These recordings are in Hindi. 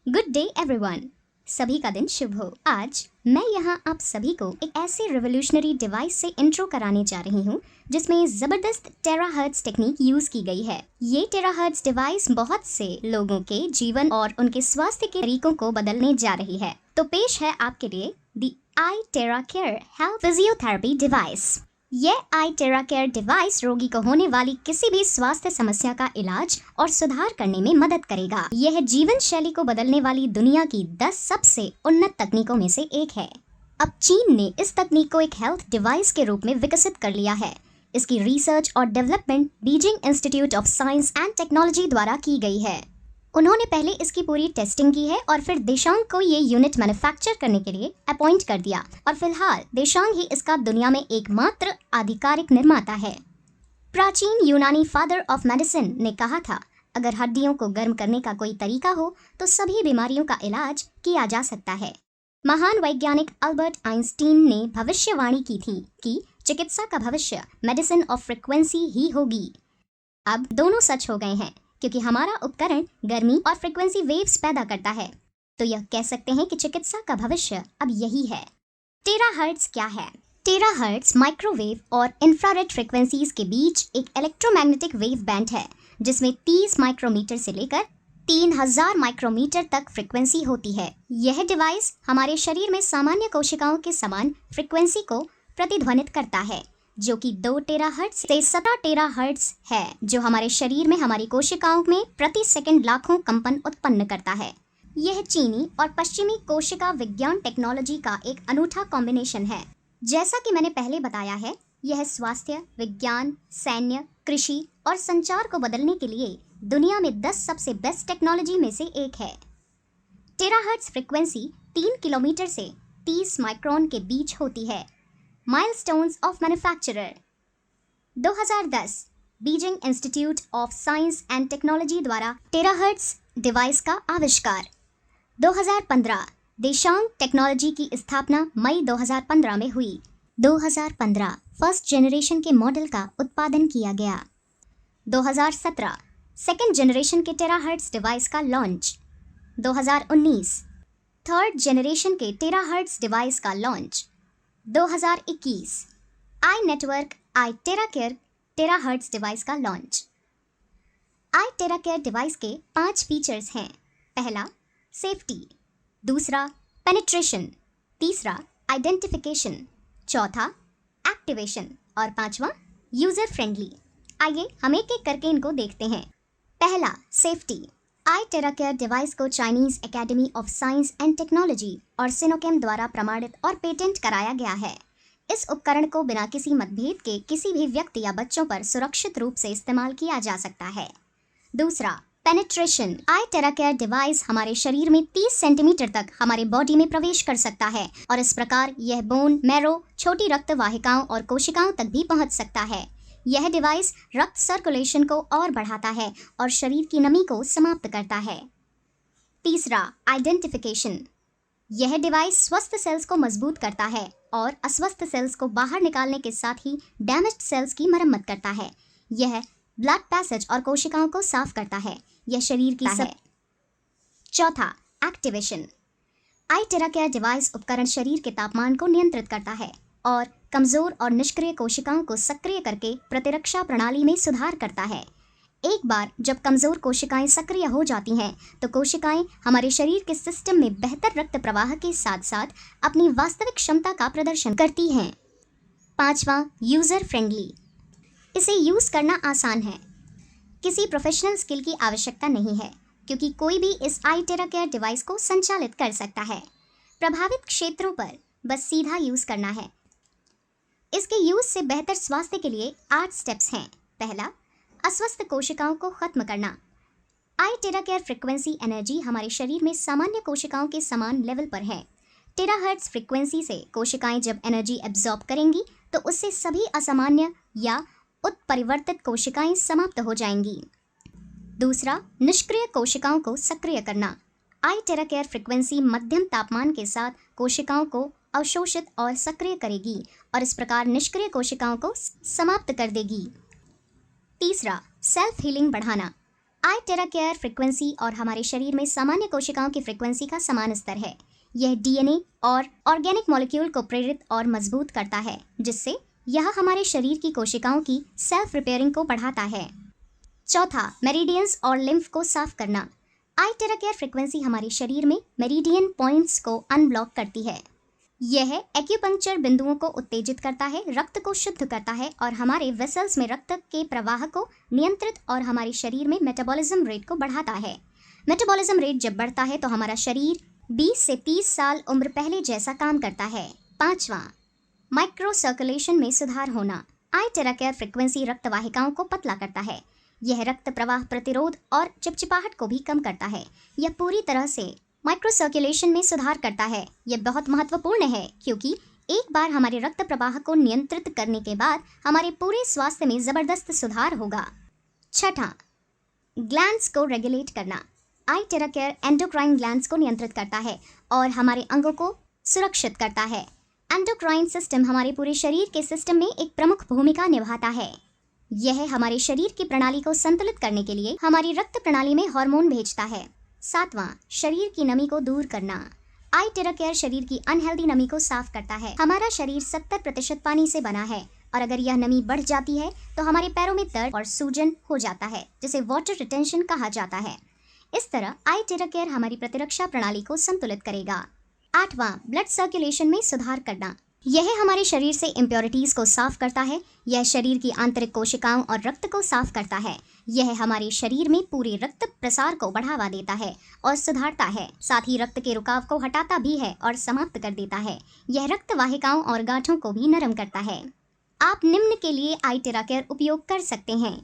Good day everyone. सभी का दिन शुभ हो। आज मैं यहाँ आप सभी को एक ऐसे रिवोल्यूशनरी डिवाइस से इंट्रो कराने जा रही हूँ जिसमें जबरदस्त टेराहर्ट्ज टेक्निक यूज की गई है। ये टेराहर्ट्ज डिवाइस बहुत से लोगों के जीवन और उनके स्वास्थ्य के तरीकों को बदलने जा रही है। तो पेश है आपके लिए दी आई tera care health physiotherapy device. यह आई टेरा केयर डिवाइस रोगी को होने वाली किसी भी स्वास्थ्य समस्या का इलाज और सुधार करने में मदद करेगा। यह जीवन शैली को बदलने वाली दुनिया की 10 सबसे उन्नत तकनीकों में से एक है। अब चीन ने इस तकनीक को एक हेल्थ डिवाइस के रूप में विकसित कर लिया है। इसकी रिसर्च और development Beijing institute of science and technology द्वारा की गई है। उन्होंने पहले इसकी पूरी टेस्टिंग की है और फिर देशांग को ये यूनिट मैन्युफैक्चर करने के लिए अपॉइंट कर दिया और फिलहाल देशांग ही इसका दुनिया में एकमात्र आधिकारिक निर्माता है। प्राचीन यूनानी फादर ऑफ मेडिसिन ने कहा था, अगर हड्डियों को गर्म करने का कोई तरीका हो तो सभी बीमारियों का इलाज किया जा सकता है। महान वैज्ञानिक अल्बर्ट आइंस्टीन ने भविष्यवाणी की थी कि चिकित्सा का भविष्य मेडिसिन ऑफ फ्रीक्वेंसी ही होगी। अब दोनों सच हो गए हैं क्योंकि हमारा उपकरण गर्मी और फ्रीक्वेंसी वेव्स पैदा करता है। तो यह कह सकते हैं कि चिकित्सा का भविष्य अब यही है। टेराहर्ट्ज क्या है? टेराहर्ट्ज माइक्रोवेव और इंफ्रारेड फ्रीक्वेंसीज के बीच एक इलेक्ट्रोमैग्नेटिक वेव बैंड है जिसमें 30 माइक्रोमीटर से लेकर 3000 माइक्रोमीटर तक फ्रीक्वेंसी होती है। यह डिवाइस हमारे शरीर में सामान्य कोशिकाओं के समान फ्रीक्वेंसी को प्रतिध्वनित करता है जो कि 2 टेराहर्ट्ज से 17 टेराहर्ट्ज है, जो हमारे शरीर में हमारी कोशिकाओं में प्रति सेकंड लाखों कंपन उत्पन्न करता है। यह चीनी और पश्चिमी कोशिका विज्ञान टेक्नोलॉजी का एक अनूठा कॉम्बिनेशन है। जैसा कि मैंने पहले बताया है, यह स्वास्थ्य, विज्ञान, सैन्य, कृषि और संचार को बदलने के लिए दुनिया में 10 सबसे बेस्ट टेक्नोलॉजी में से एक है। टेराहर्ट्ज फ्रीक्वेंसी 3 किलोमीटर से 30 माइक्रोन के बीच होती है। Milestones of manufacturer 2010 Beijing institute of science and technology द्वारा टेराहर्ट्ज डिवाइस का आविष्कार। 2015 देशांग टेक्नोलॉजी की स्थापना मई 2015 में हुई। 2015 फर्स्ट जनरेशन के मॉडल का उत्पादन किया गया। 2017 सेकेंड जनरेशन के टेराहर्ट्ज डिवाइस का लॉन्च। 2019 थर्ड जनरेशन के टेराहर्ट्ज डिवाइस का launch. 2021 I network I tera care terahertz device का launch. I tera care device के 5 फीचर्स हैं। पहला, सेफ्टी। दूसरा, पेनिट्रेशन। तीसरा, आइडेंटिफिकेशन। चौथा, एक्टिवेशन। और पांचवा, यूजर फ्रेंडली। आइए हम एक एक करके इनको देखते हैं। पहला, सेफ्टी। आई टेरा केयर डिवाइस को Chinese academy of science and technology और सिनोकेम द्वारा प्रमाणित और पेटेंट कराया गया है। इस उपकरण को बिना किसी मतभेद के किसी भी व्यक्ति या बच्चों पर सुरक्षित रूप से इस्तेमाल किया जा सकता है। दूसरा, पेनिट्रेशन। आई टेरा केयर डिवाइस हमारे शरीर में 30 सेंटीमीटर तक हमारे बॉडी में प्रवेश कर सकता है और इस प्रकार यह बोन, मैरो, छोटी रक्त वाहिकाओं और कोशिकाओं तक भी पहुंच सकता है। यह डिवाइस रक्त सर्कुलेशन को और बढ़ाता है और शरीर की नमी को समाप्त करता है। तीसरा, आइडेंटिफिकेशन। यह डिवाइस स्वस्थ सेल्स को मजबूत करता है और अस्वस्थ सेल्स को बाहर निकालने के साथ ही डैमेज्ड सेल्स की मरम्मत करता है। यह ब्लड पैसेज और कोशिकाओं को साफ करता है। यह शरीर की है। चौथा, एक्टिवेशन। आई टेरा केयर डिवाइस उपकरण शरीर के तापमान को नियंत्रित करता है और कमजोर और निष्क्रिय कोशिकाओं को सक्रिय करके प्रतिरक्षा प्रणाली में सुधार करता है। एक बार जब कमजोर कोशिकाएं सक्रिय हो जाती हैं तो कोशिकाएं हमारे शरीर के सिस्टम में बेहतर रक्त प्रवाह के साथ साथ अपनी वास्तविक क्षमता का प्रदर्शन करती हैं। पांचवा, यूजर फ्रेंडली। इसे यूज करना आसान है। किसी प्रोफेशनल स्किल की आवश्यकता नहीं है क्योंकि कोई भी इस आई टेरा केयर डिवाइस को संचालित कर सकता है। प्रभावित क्षेत्रों पर बस सीधा यूज करना है। इसके यूज से बेहतर स्वास्थ्य के लिए 8 स्टेप्स हैं। पहला, अस्वस्थ कोशिकाओं को खत्म करना। आई टेरा केयर फ्रीक्वेंसी एनर्जी हमारे शरीर में सामान्य कोशिकाओं के समान लेवल पर है। टेराहर्ट्ज फ्रीक्वेंसी से कोशिकाएं जब एनर्जी एब्जॉर्ब करेंगी तो उससे सभी असामान्य या उत्परिवर्तित कोशिकाएं समाप्त हो जाएंगी। दूसरा, निष्क्रिय कोशिकाओं को सक्रिय करना। आई टेरा केयर फ्रीक्वेंसी मध्यम तापमान के साथ कोशिकाओं को अवशोषित और सक्रिय करेगी और इस प्रकार निष्क्रिय कोशिकाओं को समाप्त कर देगी। तीसरा, सेल्फ हीलिंग बढ़ाना। आई टेरा केयर फ्रीक्वेंसी और हमारे शरीर में सामान्य कोशिकाओं की फ्रीक्वेंसी का समान स्तर है। यह डीएनए और ऑर्गेनिक मॉलिक्यूल को प्रेरित और मजबूत करता है, जिससे यह हमारे शरीर की कोशिकाओं की सेल्फ रिपेयरिंग को बढ़ाता है। चौथा, मेरिडियंस और लिम्फ को साफ करना। आई टेरा केयर फ्रीक्वेंसी हमारे शरीर में मेरिडियन पॉइंट्स को अनब्लॉक करती है। यह एक्यूपंक्चर बिंदुओं को उत्तेजित करता है, रक्त को शुद्ध करता है और हमारे वेसल्स में रक्त के प्रवाह को नियंत्रित और हमारे शरीर में मेटाबॉलिज्म रेट को बढ़ाता है। मेटाबॉलिज्म रेट जब बढ़ता है तो हमारा शरीर 20 से 30 साल उम्र पहले जैसा काम करता है। पांचवा, माइक्रो सर्कुलेशन में सुधार होना। आई टेरा केयर फ्रीक्वेंसी रक्त वाहिकाओं को पतला करता है। यह रक्त प्रवाह प्रतिरोध और चिपचिपाहट को भी कम करता है। यह पूरी तरह से माइक्रो सर्कुलेशन में सुधार करता है। यह बहुत महत्वपूर्ण है क्योंकि एक बार हमारे रक्त प्रवाह को नियंत्रित करने के बाद हमारे पूरे स्वास्थ्य में जबरदस्त सुधार होगा। छठा, ग्लैंड्स को रेगुलेट करना। आई टेरा केयर एंडोक्राइन ग्लैंड्स को नियंत्रित करता है और हमारे अंगों को सुरक्षित करता है। एंडोक्राइन सिस्टम हमारे पूरे शरीर के सिस्टम में एक प्रमुख भूमिका निभाता है। यह हमारे शरीर की प्रणाली को संतुलित करने के लिए हमारी रक्त प्रणाली में हार्मोन भेजता है। सातवां, शरीर की नमी को दूर करना। आई टेरा केयर शरीर की अनहेल्दी नमी को साफ करता है। हमारा शरीर 70% पानी से बना है और अगर यह नमी बढ़ जाती है तो हमारे पैरों में दर्द और सूजन हो जाता है, जिसे वाटर रिटेंशन कहा जाता है। इस तरह आई टेरा केयर हमारी प्रतिरक्षा प्रणाली को संतुलित करेगा। आठवां, ब्लड सर्कुलेशन में सुधार करना। यह हमारे शरीर से इम्प्योरिटीज को साफ करता है। यह शरीर की आंतरिक कोशिकाओं और रक्त को साफ करता है। यह हमारे शरीर में पूरे रक्त प्रसार को बढ़ावा देता है और सुधारता है। साथ ही रक्त के रुकाव को हटाता भी है और समाप्त कर देता है। यह रक्त वाहिकाओं और गांठों को भी नरम करता है। आप निम्न के लिए आई टेरा केयर उपयोग कर सकते हैं।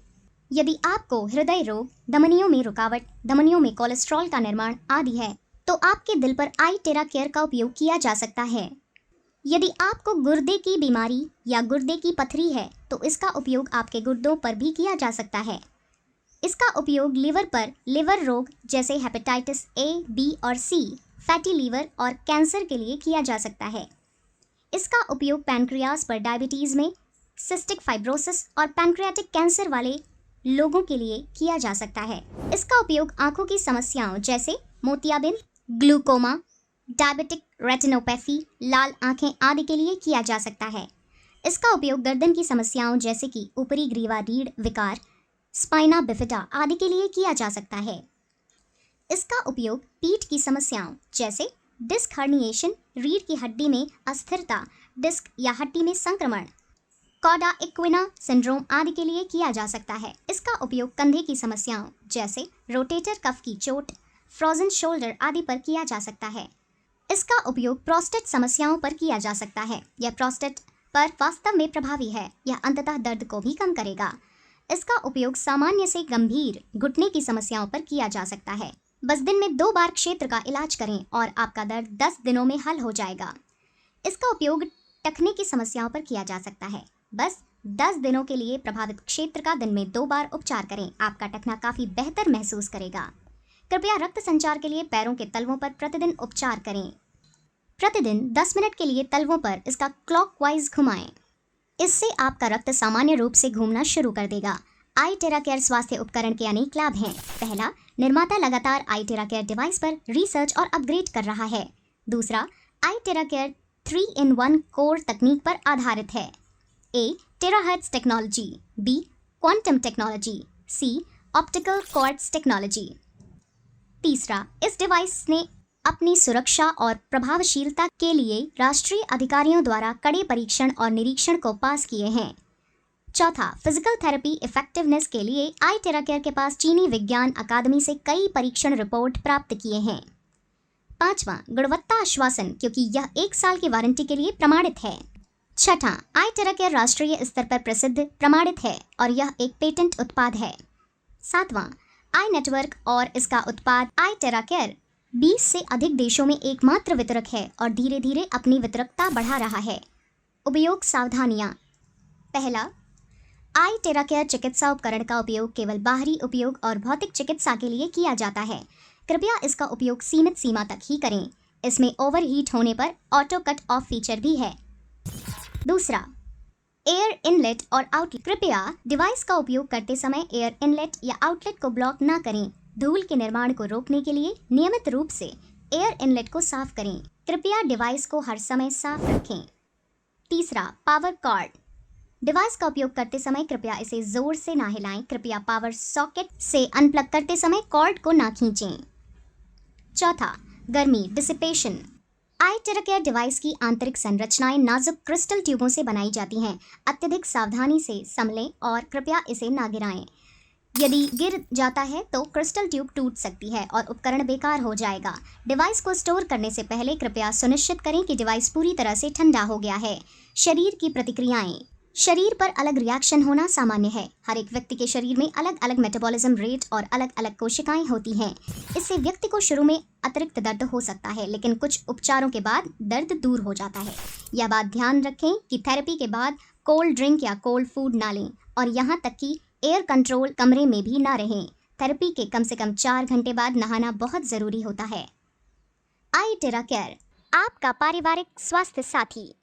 यदि आपको हृदय रोग, धमनियों में रुकावट, धमनियों में कोलेस्ट्रॉल का निर्माण आदि है तो आपके दिल पर आई टेरा केयर का उपयोग किया जा सकता है। यदि आपको गुर्दे की बीमारी या गुर्दे की पथरी है तो इसका उपयोग आपके गुर्दों पर भी किया जा सकता है। इसका उपयोग लिवर पर लिवर रोग जैसे हेपेटाइटिस ए, बी और सी, फैटी लीवर और कैंसर के लिए किया जा सकता है। इसका उपयोग पैनक्रियास पर डायबिटीज में, सिस्टिक फाइब्रोसिस और पैनक्रियाटिक कैंसर वाले लोगों के लिए किया जा सकता है। इसका उपयोग आंखों की समस्याओं जैसे मोतियाबिंद, ग्लूकोमा, डायबिटिक रेटिनोपैथी, लाल आंखें आदि के लिए किया जा सकता है। इसका उपयोग गर्दन की समस्याओं जैसे कि ऊपरी ग्रीवा रीढ़ विकार, स्पाइना बिफिडा आदि के लिए किया जा सकता है। इसका उपयोग पीठ की समस्याओं जैसे डिस्क हर्निएशन, रीढ़ की हड्डी में अस्थिरता, डिस्क या हड्डी में संक्रमण, कॉडा इक्विना सिंड्रोम आदि के लिए किया जा सकता है। इसका उपयोग कंधे की समस्याओं जैसे रोटेटर कफ की चोट, फ्रोजन शोल्डर आदि पर किया जा सकता है। इसका उपयोग प्रोस्टेट समस्याओं पर किया जा सकता है। यह प्रोस्टेट पर वास्तव में प्रभावी है। यह अंततः दर्द को भी कम करेगा। इसका उपयोग सामान्य से गंभीर घुटने की समस्याओं पर किया जा सकता है। बस दिन में 2 बार क्षेत्र का इलाज करें और आपका दर्द 10 दिनों में हल हो जाएगा। इसका उपयोग टखने की समस्याओं पर किया जा सकता है। बस 10 दिनों के लिए प्रभावित क्षेत्र का दिन में 2 बार उपचार करें। आपका टखना काफी बेहतर महसूस करेगा। कृपया रक्त संचार के लिए पैरों के तलवों पर प्रतिदिन उपचार करें। प्रतिदिन 10 मिनट के लिए तलवों पर इसका क्लॉकवाइज घुमाएं। इससे आपका रक्त सामान्य रूप से घूमना शुरू कर देगा। आई टेरा केयर स्वास्थ्य उपकरण के अनेक लाभ हैं। पहला, निर्माता लगातार आई टेरा केयर डिवाइस पर रिसर्च और अपग्रेड कर रहा है। दूसरा, आई टेरा केयर 3-in-1 कोर तकनीक पर आधारित है। A, terahertz technology, B, quantum technology, C, optical quartz technology. तीसरा, इस डिवाइस ने अपनी सुरक्षा और प्रभावशीलता के लिए राष्ट्रीय अधिकारियों द्वारा कड़े परीक्षण और निरीक्षण को पास किए हैं। चौथा, फिजिकल थेरेपी इफेक्टिवनेस के लिए आई टेरा केयर के पास चीनी विज्ञान अकादमी से कई परीक्षण रिपोर्ट प्राप्त किए हैं। पांचवा, गुणवत्ता आश्वासन, क्योंकि यह 1 साल की वारंटी के लिए प्रमाणित है। छठा, आई टेरा केयर राष्ट्रीय स्तर पर प्रसिद्ध प्रमाणित है और यह एक पेटेंट उत्पाद है। सातवां, आई नेटवर्क और इसका उत्पाद आई टेरा केयर 20 से अधिक देशों में एकमात्र वितरक है और धीरे धीरे अपनी वितरकता बढ़ा रहा है। उपयोग सावधानियां। पहला, आई टेरा केयर चिकित्सा उपकरण का उपयोग केवल बाहरी उपयोग और भौतिक चिकित्सा के लिए किया जाता है। कृपया इसका उपयोग सीमित सीमा तक ही करें। इसमें ओवरहीट होने पर ऑटो कट ऑफ फीचर भी है। दूसरा, एयर इनलेट और आउटलेट। कृपया डिवाइस का उपयोग करते समय एयर इनलेट या आउटलेट को ब्लॉक न करें। धूल के निर्माण को रोकने के लिए नियमित रूप से एयर इनलेट को साफ करें। कृपया डिवाइस को हर समय साफ रखें। तीसरा, पावर कॉर्ड। डिवाइस का उपयोग करते समय कृपया इसे जोर से ना हिलाएं। कृपया पावर सॉकेट से अनप्लग करते समय कॉर्ड को ना खींचें। चौथा, गर्मी डिसिपेशन। आई टेराकेयर डिवाइस की आंतरिक संरचनाएं नाजुक क्रिस्टल ट्यूबों से बनाई जाती हैं। अत्यधिक सावधानी से संभलें और कृपया इसे ना गिराएं। यदि गिर जाता है तो क्रिस्टल ट्यूब टूट सकती है और उपकरण बेकार हो जाएगा। डिवाइस को स्टोर करने से पहले कृपया सुनिश्चित करें कि डिवाइस पूरी तरह से ठंडा हो गया है। शरीर की प्रतिक्रियाएं। शरीर पर अलग रिएक्शन होना सामान्य है। हर एक व्यक्ति के शरीर में अलग अलग मेटाबॉलिज्म रेट और अलग अलग कोशिकाएं होती हैं। इससे व्यक्ति को शुरू में अतिरिक्त दर्द हो सकता है, लेकिन कुछ उपचारों के बाद दर्द दूर हो जाता है। यह बात ध्यान रखें कि थेरेपी के बाद कोल्ड ड्रिंक या कोल्ड फूड ना लें और यहाँ तक कि एयर कंट्रोल कमरे में भी ना रहें। थेरेपी के कम से कम 4 घंटे बाद नहाना बहुत ज़रूरी होता है। आई टेराकेयर, आपका पारिवारिक स्वास्थ्य साथी।